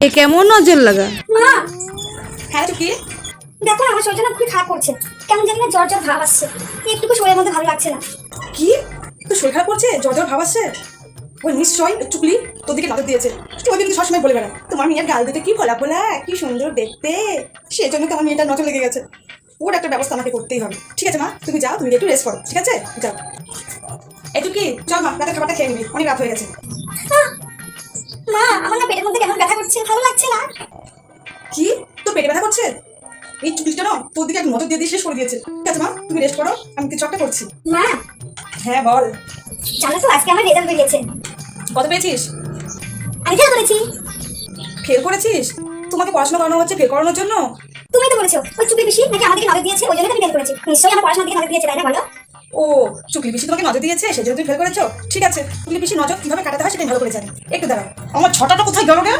এ কেমন নজর লাগা? মা, হ্যাঁ চুকি, দেখো না, আমার শরীরটা না খুবই খারাপ করছে। কেমন জানি না জ্বর জ্বর ভাব আসছে। একটুকু শরীরের মধ্যে ভালো লাগছে না। কি তোর শরীর খারাপ করছে? জ্বর জ্বর ভাব আসছে? ওই নিশ্চয়ই চুকলি তোর দিকে নজর দিয়েছে। ওই দিন তো সবসময় বলে বেড়ায় তোমার মেয়ের গাল দিতে কি ফোলা ফোলা, কি সুন্দর দেখতে, সেই জন্য তো আমার মেয়েটার নজর লেগে গেছে। ওর একটা ব্যবস্থা আমাকে করতেই হবে। ঠিক আছে মা, তুমি যাও, তুমি একটু রেস্ট করো, ঠিক আছে? যাও। এই চুকি, চল মা, রাতের খাবারটা খেয়ে নিবি, অনেক রাত হয়ে গেছে। মা, আমার না পেটের মধ্যে কেমন ব্যথা করছে, ভালো লাগছে না। কি তোর পেটে ব্যথা করছে? এই চুকলিটা না তোর দিকে এক নজর দিয়ে শেষ করে দিয়েছে। ঠিক আছে মা, তুমি রেস্ট করো, আমি কিছু একটা করছি। মা, হ্যাঁ বল। জানো তো আজকে আমার রেজাল্ট বেরিয়েছে। কত পেয়েছিস? আমি ফেল করেছি। ফেল করেছিস? তোমাকে পড়াশোনা করানো হচ্ছে ফেল করানোর জন্য? তুমি তো বলেছো ওই চুপি পিসি নাকি আমাদেরকে নজর দিয়েছে, ওই জন্য আমি ফেল করেছি। নিশ্চয়ই আমার পড়াশোনার দিকে নজর দিয়েছে, তাই না বলো? ও, চুকলি পিসি তোমাকে নজর দিয়েছে সেই জন্য তুমি ফেল করেছো? ঠিক আছে, চুকলি পিসি নজর কিভাবে কাটাতে হয় সেটা ভালো করে জানি। একটু দাঁড়াও, আমার ছটাটা কোথায় গেল রে?